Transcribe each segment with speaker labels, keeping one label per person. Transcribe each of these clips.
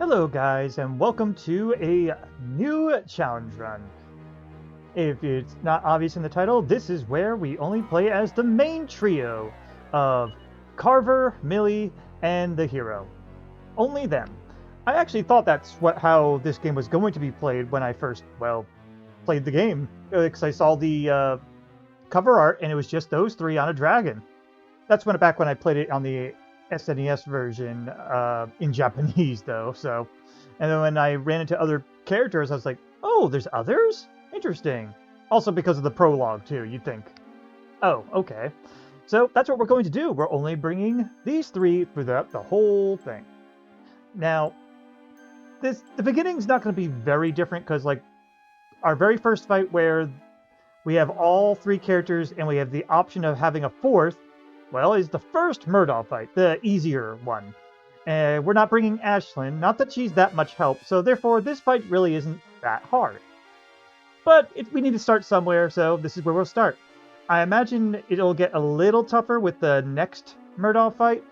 Speaker 1: Hello guys and welcome to a new challenge run. If it's not obvious in the title, this is where we only play as the main trio of Carver, Millie, and the hero. Only them. I actually thought that's how this game was going to be played when I first, played the game. Because I saw the cover art and it was just those three on a dragon. That's back when I played it on the SNES version in Japanese, though. So, and then when I ran into other characters, I was like, "Oh, there's others? Interesting." Also because of the prologue too. You'd think, "Oh, okay." So that's what we're going to do. We're only bringing these three throughout the whole thing. Now, the beginning's not going to be very different because, like, our very first fight where we have all three characters and we have the option of having a fourth, well, is the first Murdaw fight, the easier one. We're not bringing Ashlynn, not that she's that much help, so therefore this fight really isn't that hard. But we need to start somewhere, so this is where we'll start. I imagine it'll get a little tougher with the next Murdaw fight,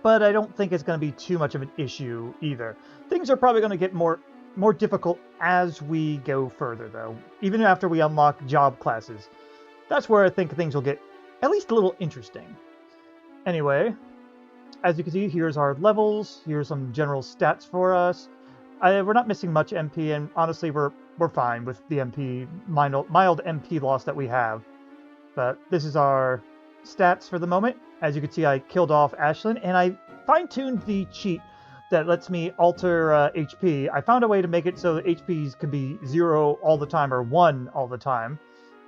Speaker 1: but I don't think it's going to be too much of an issue either. Things are probably going to get more difficult as we go further, though, even after we unlock job classes. That's where I think things will get at least a little interesting. Anyway, as you can see, here's our levels. Here's some general stats for us. We're not missing much MP, and honestly, we're fine with the MP mild MP loss that we have. But this is our stats for the moment. As you can see, I killed off Ashlynn, and I fine-tuned the cheat that lets me alter HP. I found a way to make it so that HPs can be 0 all the time or 1 all the time,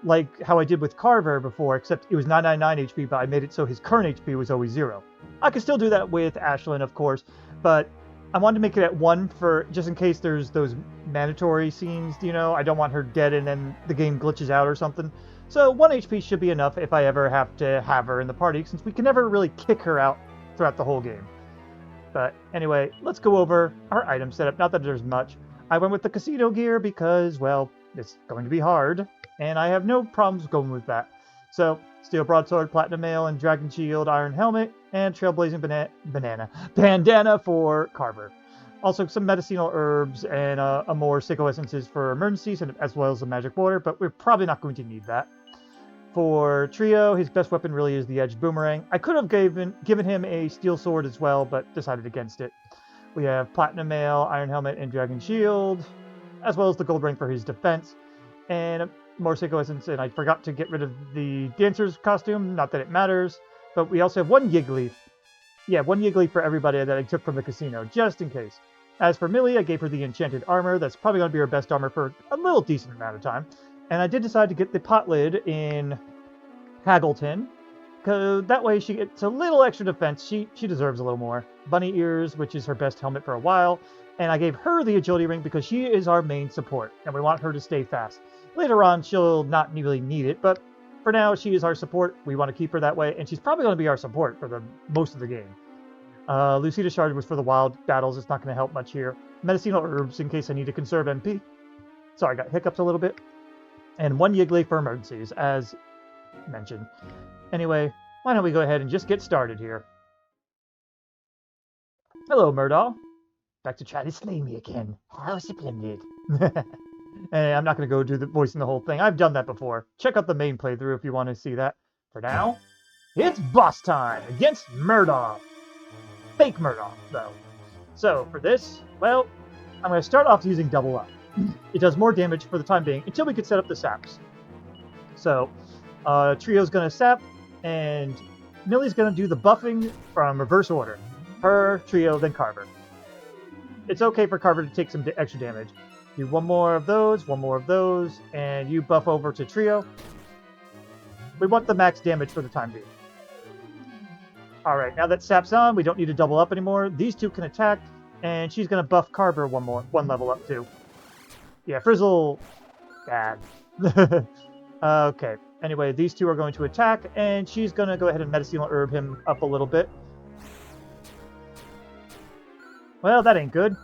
Speaker 1: like how I did with Carver before, except it was 999 HP, but I made it so his current HP was always 0. I could still do that with Ashlynn, of course, but I wanted to make it at 1 for just in case there's those mandatory scenes, you know. I don't want her dead and then the game glitches out or something. So 1 HP should be enough if I ever have to have her in the party, since we can never really kick her out throughout the whole game. But anyway, let's go over our item setup. Not that there's much. I went with the casino gear because, well, it's going to be hard, and I have no problems going with that. So, Steel Broadsword, Platinum Mail, and Dragon Shield, Iron Helmet, and Trailblazing Bandana for Carver. Also, some medicinal herbs and a more sicko essences for emergencies, and as well as the magic water, but we're probably not going to need that. For Trio, his best weapon really is the Edge Boomerang. I could have given him a Steel Sword as well, but decided against it. We have Platinum Mail, Iron Helmet, and Dragon Shield, as well as the Gold Ring for his defense, and more Sicko Essence, and I forgot to get rid of the Dancer's costume, not that it matters, but we also have 1 Yiggly. Yeah, 1 Yiggly for everybody that I took from the casino, just in case. As for Millie, I gave her the Enchanted Armor. That's probably going to be her best armor for a little decent amount of time. And I did decide to get the pot lid in Haggleton, because that way she gets a little extra defense. She deserves a little more. Bunny Ears, which is her best helmet for a while, and I gave her the Agility Ring because she is our main support, and we want her to stay fast. Later on, she'll not really need it, but for now, she is our support. We want to keep her that way, and she's probably going to be our support for the most of the game. Lucida Shard was for the wild battles. It's not going to help much here. Medicinal herbs in case I need to conserve MP. Sorry, I got hiccups a little bit. And 1 Yiggly for emergencies, as mentioned. Anyway, why don't we go ahead and just get started here. Hello, Murdaw. Back to try to slay me again. How splendid. And I'm not going to go do the voice in the whole thing. I've done that before. Check out the main playthrough if you want to see that. For now, it's boss time against Murdaw. Fake Murdaw, though. So, for this, well, I'm going to start off using Double Up. It does more damage for the time being until we can set up the saps. So, Trio's going to sap, and Millie's going to do the buffing from reverse order. Her, Trio, then Carver. It's okay for Carver to take some extra damage. Do 1 more of those, 1 more of those, and you buff over to Trio. We want the max damage for the time being. Alright, now that sap's on, we don't need to double up anymore. These two can attack, and she's going to buff Carver 1 level up too. Yeah, Frizzle, bad. Okay, anyway, these two are going to attack, and she's going to go ahead and Medicinal Herb him up a little bit. Well, that ain't good.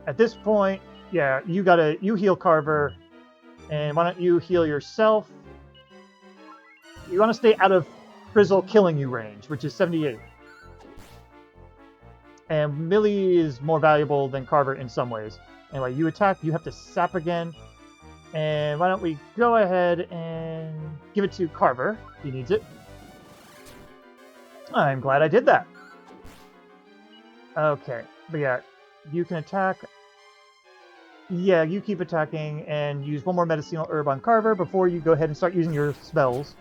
Speaker 1: At this point, yeah, you heal Carver, and why don't you heal yourself? You want to stay out of Frizzle killing you range, which is 78. And Millie is more valuable than Carver in some ways. Anyway, you attack, you have to sap again. And why don't we go ahead and give it to Carver. He needs it. I'm glad I did that. Okay, but yeah, you can attack. Yeah, you keep attacking and use one more medicinal herb on Carver before you go ahead and start using your spells.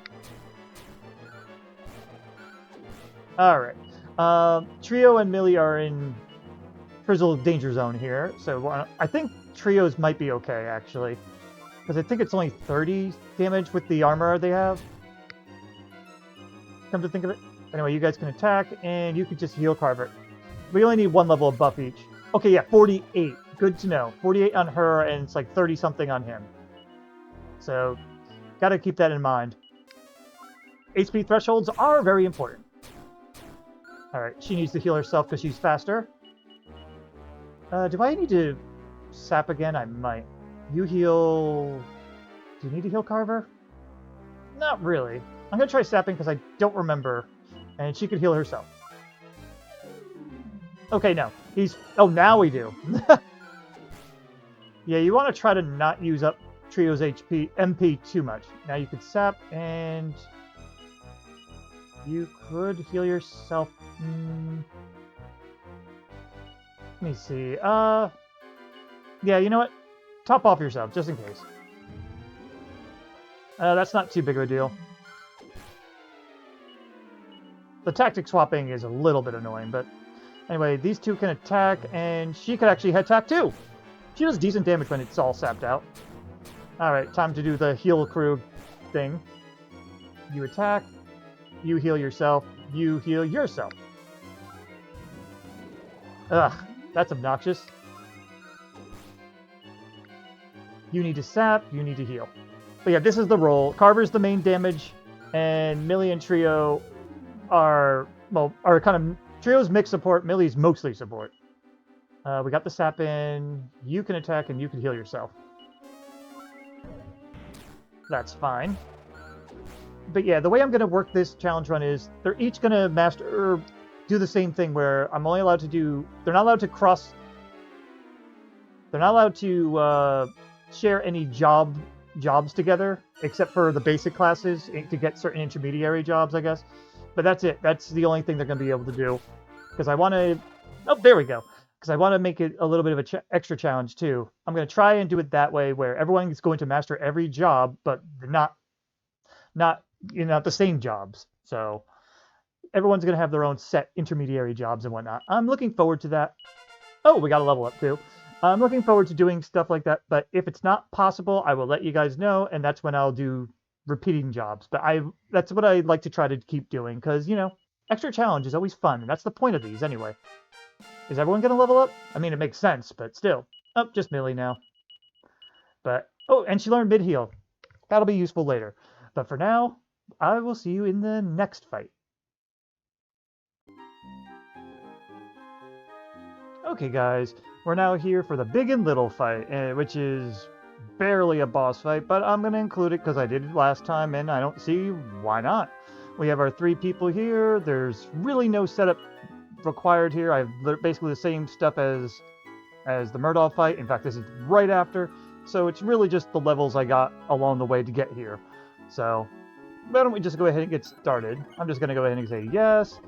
Speaker 1: Alright. Trio and Millie are in Frizzle danger zone here, so I think Trios might be okay, actually. Because I think it's only 30 damage with the armor they have. Come to think of it. Anyway, you guys can attack, and you can just heal Carver. We only need one level of buff each. Okay, yeah, 48. Good to know. 48 on her, and it's like 30-something on him. So, gotta keep that in mind. HP thresholds are very important. Alright, she needs to heal herself because she's faster. Do I need to sap again? I might. You heal... Do you need to heal Carver? Not really. I'm going to try sapping because I don't remember. And she could heal herself. Okay, no. He's... Oh, now we do. Yeah, you want to try to not use up Trio's MP too much. Now you could sap and... You could heal yourself. Let me see. Yeah, you know what? Top off yourself, just in case. That's not too big of a deal. The tactic swapping is a little bit annoying, but anyway, these two can attack, and she could actually attack too. She does decent damage when it's all sapped out. Alright, time to do the heal crew thing. You attack, you heal yourself, you heal yourself. Ugh, that's obnoxious. You need to sap, you need to heal. But yeah, this is the role. Carver's the main damage, and Millie and Trio are, well, are kind of... Trio's mixed support, Millie's mostly support. We got the sap in, you can attack, and you can heal yourself. That's fine. But yeah, the way I'm going to work this challenge run is, they're each going to master... do the same thing where I'm only allowed to do... They're not allowed to cross... They're not allowed to share any jobs together, except for the basic classes to get certain intermediary jobs, I guess. But that's it. That's the only thing they're going to be able to do. Because I want to... Oh, there we go. Because I want to make it a little bit of an extra challenge, too. I'm going to try and do it that way, where everyone is going to master every job, but not the same jobs. So... Everyone's going to have their own set intermediary jobs and whatnot. I'm looking forward to that. Oh, we got a level up too. I'm looking forward to doing stuff like that, but if it's not possible, I will let you guys know, and that's when I'll do repeating jobs. But that's what I like to try to keep doing, because, you know, extra challenge is always fun, and that's the point of these anyway. Is everyone going to level up? I mean, it makes sense, but still. Oh, just Millie now. But, oh, and she learned mid-heal. That'll be useful later. But for now, I will see you in the next fight. Okay guys, we're now here for the Bigg and Liddle fight, which is barely a boss fight, but I'm going to include it because I did it last time and I don't see why not. We have our 3 people here, there's really no setup required here. I have basically the same stuff as the Murdaw fight. In fact, this is right after, so it's really just the levels I got along the way to get here. So, why don't we just go ahead and get started. I'm just going to go ahead and say yes,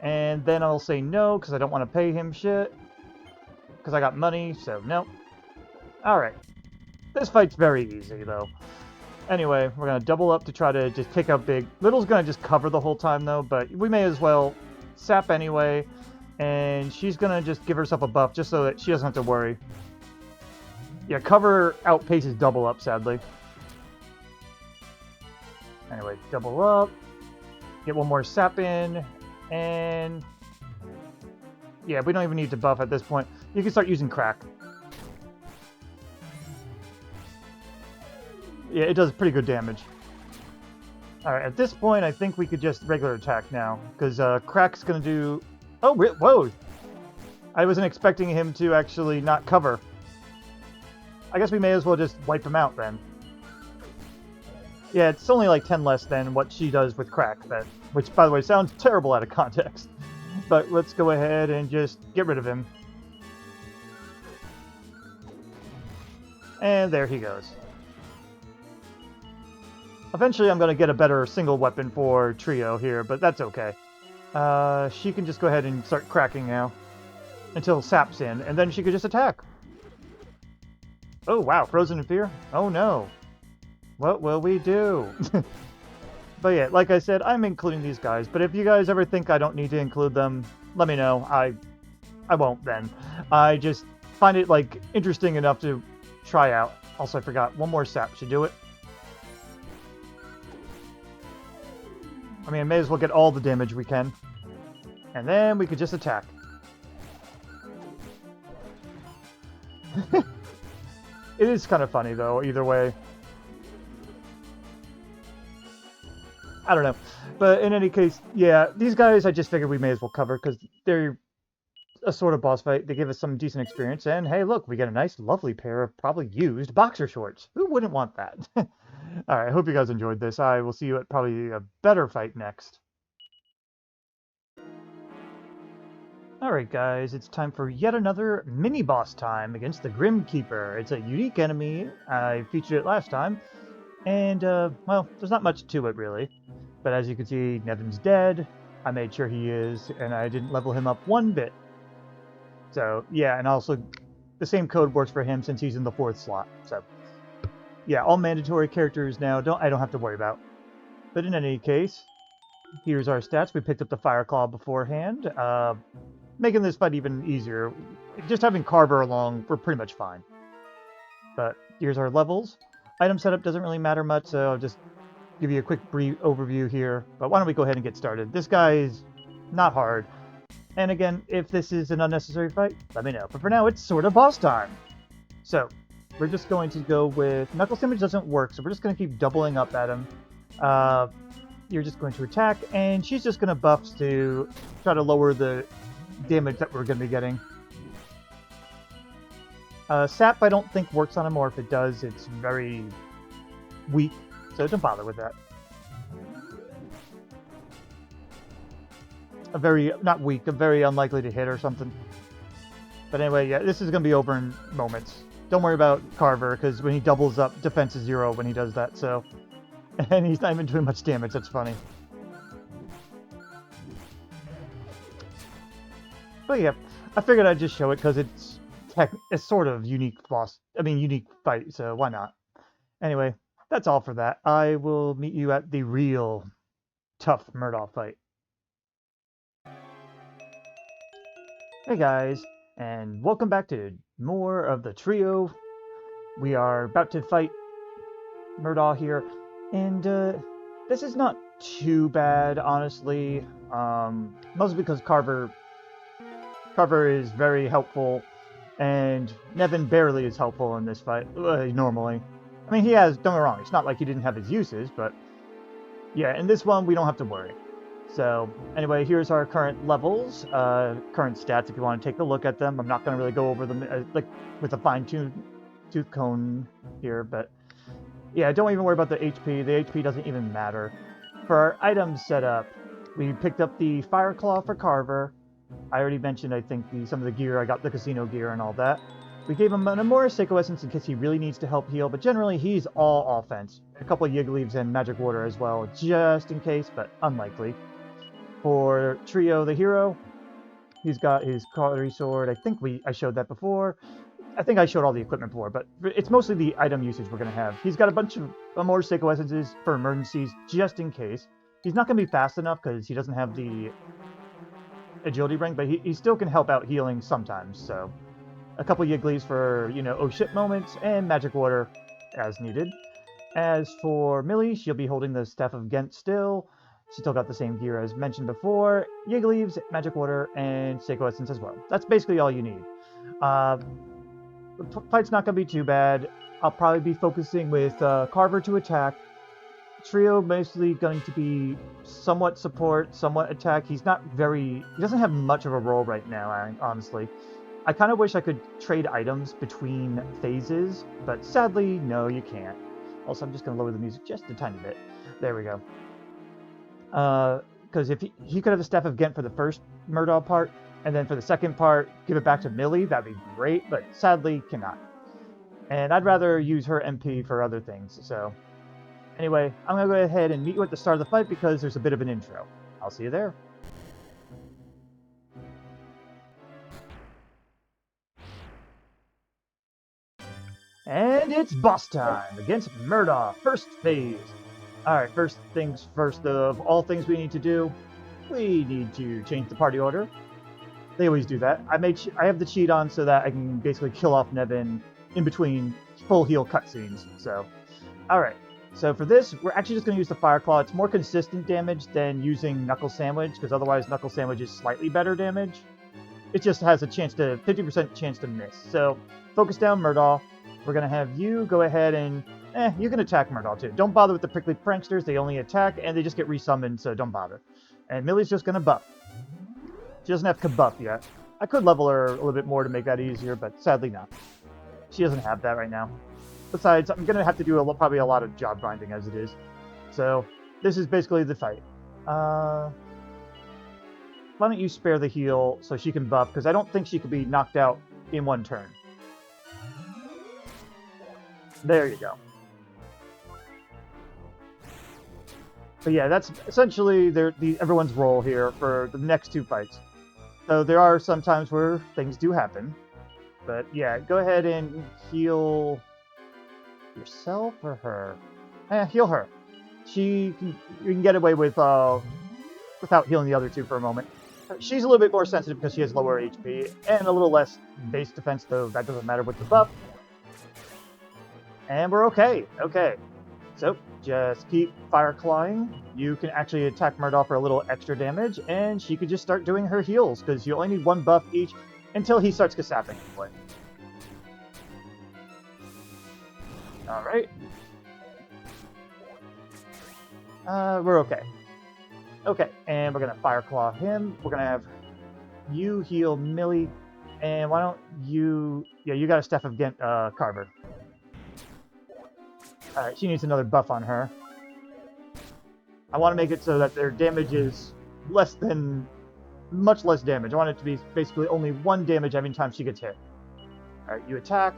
Speaker 1: and then I'll say no because I don't want to pay him shit. Because I got money, so no. Alright. This fight's very easy, though. Anyway, we're going to double up to try to just take out Bigg. Liddle's going to just cover the whole time, though, but we may as well sap anyway. And she's going to just give herself a buff just so that she doesn't have to worry. Yeah, cover outpaces double up, sadly. Anyway, double up. Get one more sap in. And... yeah, we don't even need to buff at this point. You can start using crack. Yeah, it does pretty good damage. Alright, at this point, I think we could just regular attack now. Because crack's going to do... Oh, whoa! I wasn't expecting him to actually not cover. I guess we may as well just wipe him out then. Yeah, it's only like 10 less than what she does with crack. Which, by the way, sounds terrible out of context. but let's go ahead and just get rid of him. And there he goes. Eventually I'm going to get a better single weapon for Trio here, but that's okay. She can just go ahead and start cracking now. Until Sap's in, and then she could just attack. Oh wow, frozen in fear? Oh no. What will we do? But yeah, like I said, I'm including these guys, but if you guys ever think I don't need to include them, let me know. I won't then. I just find it, like, interesting enough to try out. Also, I forgot, one more sap should do it. I mean, I may as well get all the damage we can. And then we could just attack. It is kind of funny, though, either way. I don't know. But in any case, yeah, these guys I just figured we may as well cover, because they're a sort of boss fight. They give us some decent experience, and hey, look, we get a nice, lovely pair of probably used boxer shorts. Who wouldn't want that? Alright, I hope you guys enjoyed this. I will see you at probably a better fight next. Alright guys, it's time for yet another mini-boss time against the Grim Keeper. It's a unique enemy. I featured it last time, and, well, there's not much to it really. But as you can see, Nevan's dead. I made sure he is, and I didn't level him up one bit. So, yeah, and also, the same code works for him since he's in the 4th slot. So, yeah, all mandatory characters now I don't have to worry about. But in any case, here's our stats. We picked up the Fire Claw beforehand, making this fight even easier. Just having Carver along, we're pretty much fine. But here's our levels. Item setup doesn't really matter much, so I'll just give you a quick brief overview here. But why don't we go ahead and get started. This guy is not hard. And again, if this is an unnecessary fight, let me know. But for now, it's sort of boss time. So, we're just going to go with... Knuckles Image doesn't work, so we're just going to keep doubling up at him. You're just going to attack, and she's just going to buff to try to lower the damage that we're going to be getting. Sap I don't think works on him, or if it does, it's very weak, so don't bother with that. Not weak, very unlikely to hit or something. But anyway, yeah, this is going to be over in moments. Don't worry about Carver, because when he doubles up, defense is 0 when he does that, so... And he's not even doing much damage, that's funny. But yeah, I figured I'd just show it because it's sort of unique unique fight, so why not? Anyway, that's all for that. I will meet you at the real tough Murdaw fight. Hey guys, and welcome back to more of the trio. We are about to fight Murdaw here, and this is not too bad, honestly. Mostly because Carver is very helpful, and Nevan barely is helpful in this fight, normally. I mean, he has, don't get me wrong, it's not like he didn't have his uses, but yeah, in this one, we don't have to worry. So, anyway, here's our current levels, current stats if you want to take a look at them. I'm not going to really go over them like with a fine-tooth comb here, but yeah, don't even worry about the HP. The HP doesn't even matter. For our items setup, we picked up the Fire Claw for Carver. I already mentioned, I think, some of the gear. I got the casino gear and all that. We gave him an Amora Seiko Essence in case he really needs to help heal, but generally he's all offense. A couple of Yig Leaves and Magic Water as well, just in case, but unlikely. For Trio, the hero, he's got his Cautery Sword. I think I showed that before. I think I showed all the equipment before, but it's mostly the item usage we're going to have. He's got a bunch of Amora Seiko Essences for emergencies, just in case. He's not going to be fast enough because he doesn't have the agility ring, but he still can help out healing sometimes, so... A couple Yig Leaves for, oh shit moments, and Magic Water as needed. As for Millie, she'll be holding the Staff of Ghent still. She's still got the same gear as mentioned before. Yig Leaves, Magic Water, and Seiko Essence as well. That's basically all you need. The fight's not going to be too bad. I'll probably be focusing with Carver to attack. Trio basically going to be somewhat support, somewhat attack. He doesn't have much of a role right now, honestly. I kind of wish I could trade items between phases, but sadly, no, you can't. Also, I'm just going to lower the music just a tiny bit. There we go. because if he could have the Staff of Ghent for the first Murdaw part, and then for the second part, give it back to Millie, that'd be great, but sadly cannot. And I'd rather use her MP for other things, so... Anyway, I'm going to go ahead and meet you at the start of the fight because there's a bit of an intro. I'll see you there. And it's boss time against Murdaw, first phase. Alright, first things first of all things we need to do, we need to change the party order. They always do that. I have the cheat on so that I can basically kill off Nevan in between full heal cutscenes. So, alright. So for this, we're actually just going to use the Fire Claw. It's more consistent damage than using Knuckle Sandwich, because otherwise Knuckle Sandwich is slightly better damage. It just has a chance to, 50% chance to miss. So, focus down Murdaw. We're going to have you go ahead and, you can attack Murdaw too. Don't bother with the Prickly Pranksters. They only attack, and they just get resummoned, so don't bother. And Millie's just going to buff. She doesn't have to buff yet. I could level her a little bit more to make that easier, but sadly not. She doesn't have that right now. Besides, I'm going to have to do probably a lot of job grinding as it is. So, this is basically the fight. Why don't you spare the heal so she can buff, because I don't think she could be knocked out in one turn. There you go. But yeah, that's essentially everyone's role here for the next two fights. So there are some times where things do happen. But yeah, go ahead and heal... yourself or her? Heal her. You can get away with without healing the other two for a moment. She's a little bit more sensitive because she has lower HP and a little less base defense, though that doesn't matter with the buff. And we're okay. Okay. So just keep fire clawing. You can actually attack Murdaw for a little extra damage, and she could just start doing her heals because you only need one buff each until he starts kasapping anyway. Alright. We're okay. Okay, and we're gonna Fire Claw him. We're gonna have you heal Millie. And why don't you... Yeah, you got a Staff of Ghent, Carver. Alright, she needs another buff on her. I want to make it so that their damage is less than... much less damage. I want it to be basically only one damage every time she gets hit. Alright, you attack.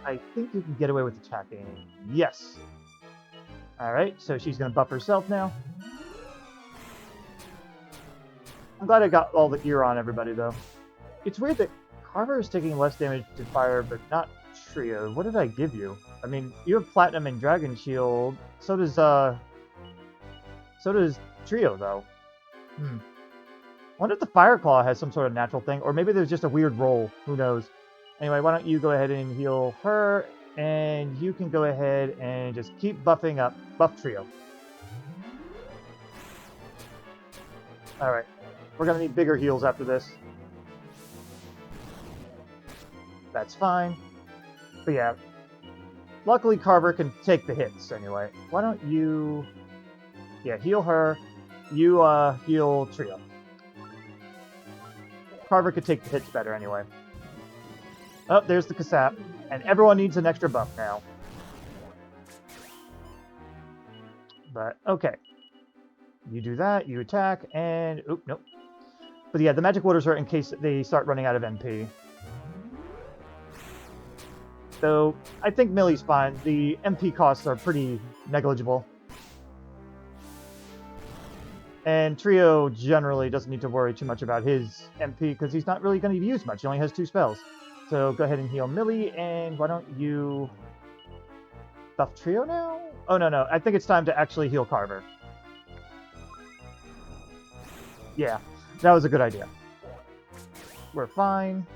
Speaker 1: I think you can get away with attacking. Yes. Alright, so she's going to buff herself now. I'm glad I got all the gear on everybody, though. It's weird that Carver is taking less damage to fire, but not Trio. What did I give you? I mean, you have Platinum and Dragon Shield. So does Trio, though. I wonder if the Fire Claw has some sort of natural thing, or maybe there's just a weird roll. Who knows? Anyway, why don't you go ahead and heal her, and you can go ahead and just keep buffing up. Buff Trio. Alright. We're going to need bigger heals after this. That's fine. But yeah. Luckily, Carver can take the hits anyway. Why don't you... Yeah, heal her. You heal Trio. Carver could take the hits better anyway. Oh, there's the Kasap. And everyone needs an extra buff now. But, okay. You do that, you attack, and... Oop, nope. But yeah, the magic waters are in case they start running out of MP. So, I think Millie's fine. The MP costs are pretty negligible. And Trio generally doesn't need to worry too much about his MP, because he's not really going to use much. He only has 2 spells. So go ahead and heal Millie, and why don't you buff Trio now? Oh, no. I think it's time to actually heal Carver. Yeah, that was a good idea. We're fine.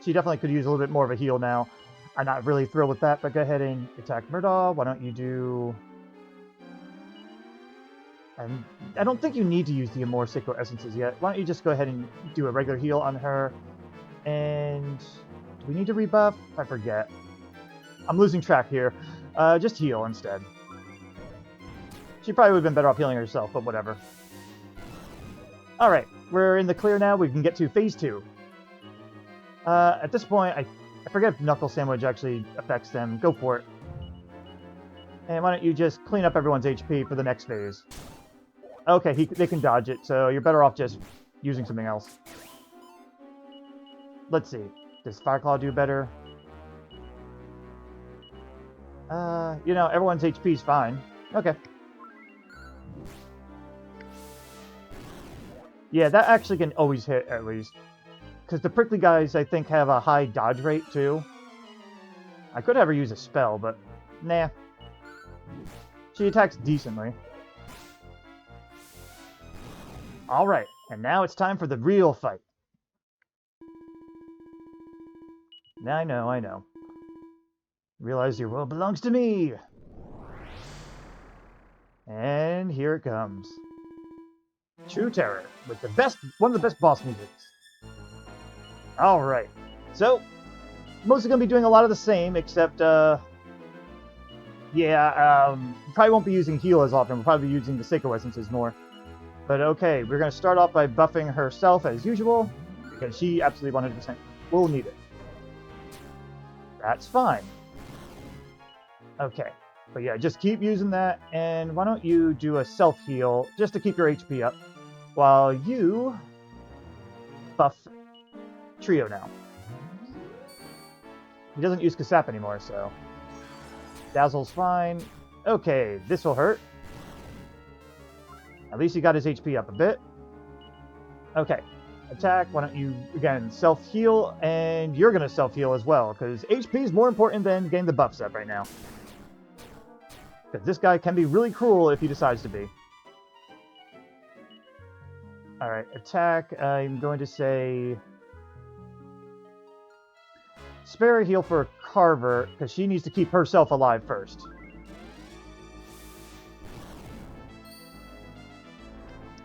Speaker 1: She definitely could use a little bit more of a heal now. I'm not really thrilled with that, but go ahead and attack Murdaw. Why don't you do... I don't think you need to use the Amor Sacro Essences yet. Why don't you just go ahead and do a regular heal on her. And... do we need to rebuff? I forget. I'm losing track here. Just heal instead. She probably would have been better off healing herself, but whatever. Alright, we're in the clear now. We can get to Phase 2. At this point, I forget if Knuckle Sandwich actually affects them. Go for it. And why don't you just clean up everyone's HP for the next phase? Okay, they can dodge it, so you're better off just using something else. Let's see. Does Fireclaw do better? You know, everyone's HP is fine. Okay. Yeah, that actually can always hit, at least. Because the prickly guys, I think, have a high dodge rate, too. I could have her use a spell, but nah. She attacks decently. Alright, and now it's time for the real fight. I know. Realize your world belongs to me! And here it comes. True Terror, with one of the best boss musics. Alright, so, mostly going to be doing a lot of the same, except, probably won't be using heal as often. We'll probably be using the Seiko Essences more. But okay, we're going to start off by buffing herself as usual, because she absolutely 100% will need it. That's fine. Okay, but yeah, just keep using that, and why don't you do a self-heal, just to keep your HP up, while you buff Trio now. He doesn't use Kasap anymore, so Dazzle's fine. Okay, this will hurt. At least he got his HP up a bit. Okay, attack. Why don't you, again, self-heal, and you're going to self-heal as well, because HP is more important than getting the buffs up right now. Because this guy can be really cruel if he decides to be. Alright, attack. I'm going to say spare a heal for Carver, because she needs to keep herself alive first.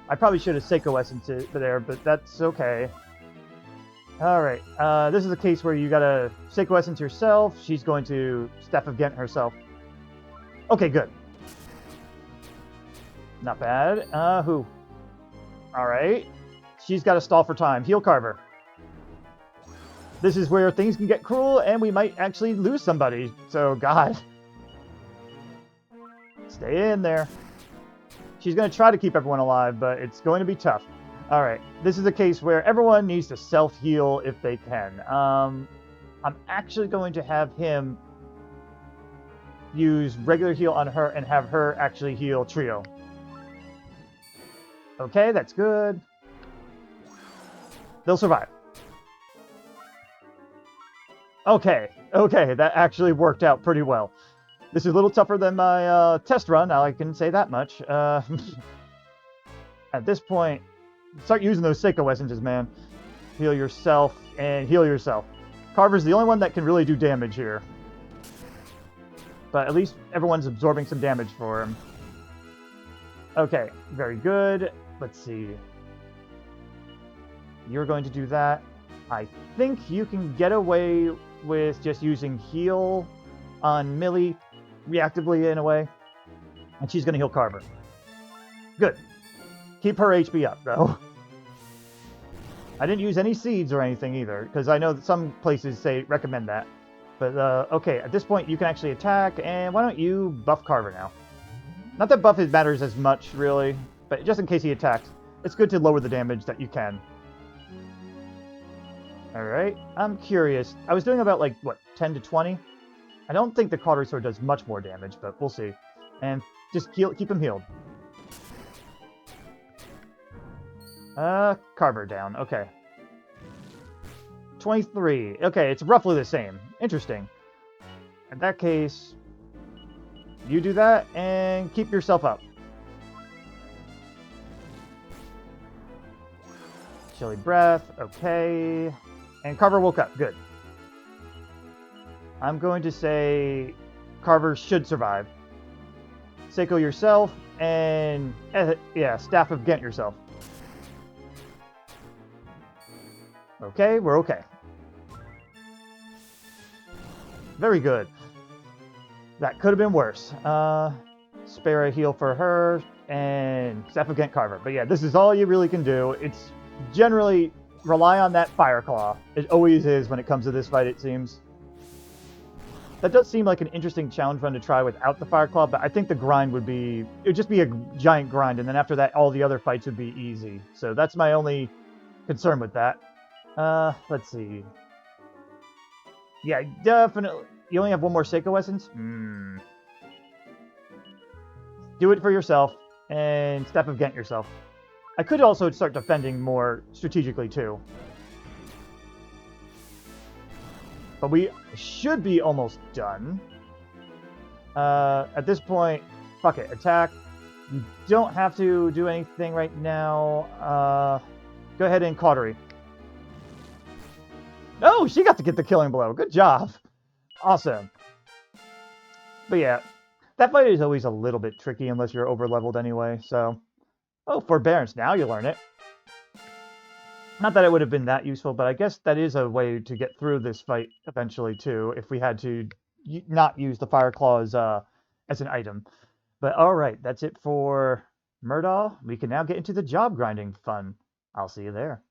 Speaker 1: I probably should have Seiko Essence there, but that's okay. Alright, this is a case where you gotta Seiko Essence yourself. She's going to Staff of Ghent herself. Okay, good. Not bad. Who? Alright. She's got to stall for time. Heal Carver. This is where things can get cruel, and we might actually lose somebody. So, God. Stay in there. She's going to try to keep everyone alive, but it's going to be tough. Alright. This is a case where everyone needs to self-heal if they can. I'm actually going to have him use regular heal on her and have her actually heal Trio. Okay, that's good. They'll survive. Okay, that actually worked out pretty well. This is a little tougher than my test run, I can say that much. At this point, start using those Seiko Essences, man. Heal yourself and heal yourself. Carver's the only one that can really do damage here. But at least everyone's absorbing some damage for him. Okay, very good. Let's see. You're going to do that. I think you can get away with just using heal on Millie reactively in a way. And she's going to heal Carver. Good. Keep her HP up, though. I didn't use any seeds or anything either, because I know that some places recommend that. But, okay, at this point you can actually attack, and why don't you buff Carver now? Not that buff matters as much, really, but just in case he attacks, it's good to lower the damage that you can. Alright, I'm curious. I was doing about, like, what, 10 to 20? I don't think the Cautery Sword does much more damage, but we'll see. And just keep him healed. Carver down, okay. 23. Okay, it's roughly the same. Interesting. In that case, you do that and keep yourself up. Chilly breath, okay. And Carver woke up, good. I'm going to say Carver should survive. Seiko yourself, and yeah, Staff of Ghent yourself. Okay, we're okay. Very good. That could have been worse. Spare a heal for her, and Staff of Ghent Carver. But yeah, this is all you really can do. It's generally rely on that Fire Claw. It always is when it comes to this fight, it seems. That does seem like an interesting challenge run to try without the Fire Claw, but I think the grind would just be a giant grind, and then after that, all the other fights would be easy. So that's my only concern with that. Let's see. Yeah, definitely. You only have one more Seiko Essence? Do it for yourself, and Step of Gent yourself. I could also start defending more strategically, too. But we should be almost done. At this point, fuck it. Attack. You don't have to do anything right now. Go ahead and Cautery. Oh, she got to get the killing blow. Good job. Awesome. But yeah, that fight is always a little bit tricky unless you're over-leveled anyway, so... Oh, Forbearance. Now you learn it. Not that it would have been that useful, but I guess that is a way to get through this fight eventually, too, if we had to not use the Fire Claws as an item. But alright, that's it for Murdaw. We can now get into the job grinding fun. I'll see you there.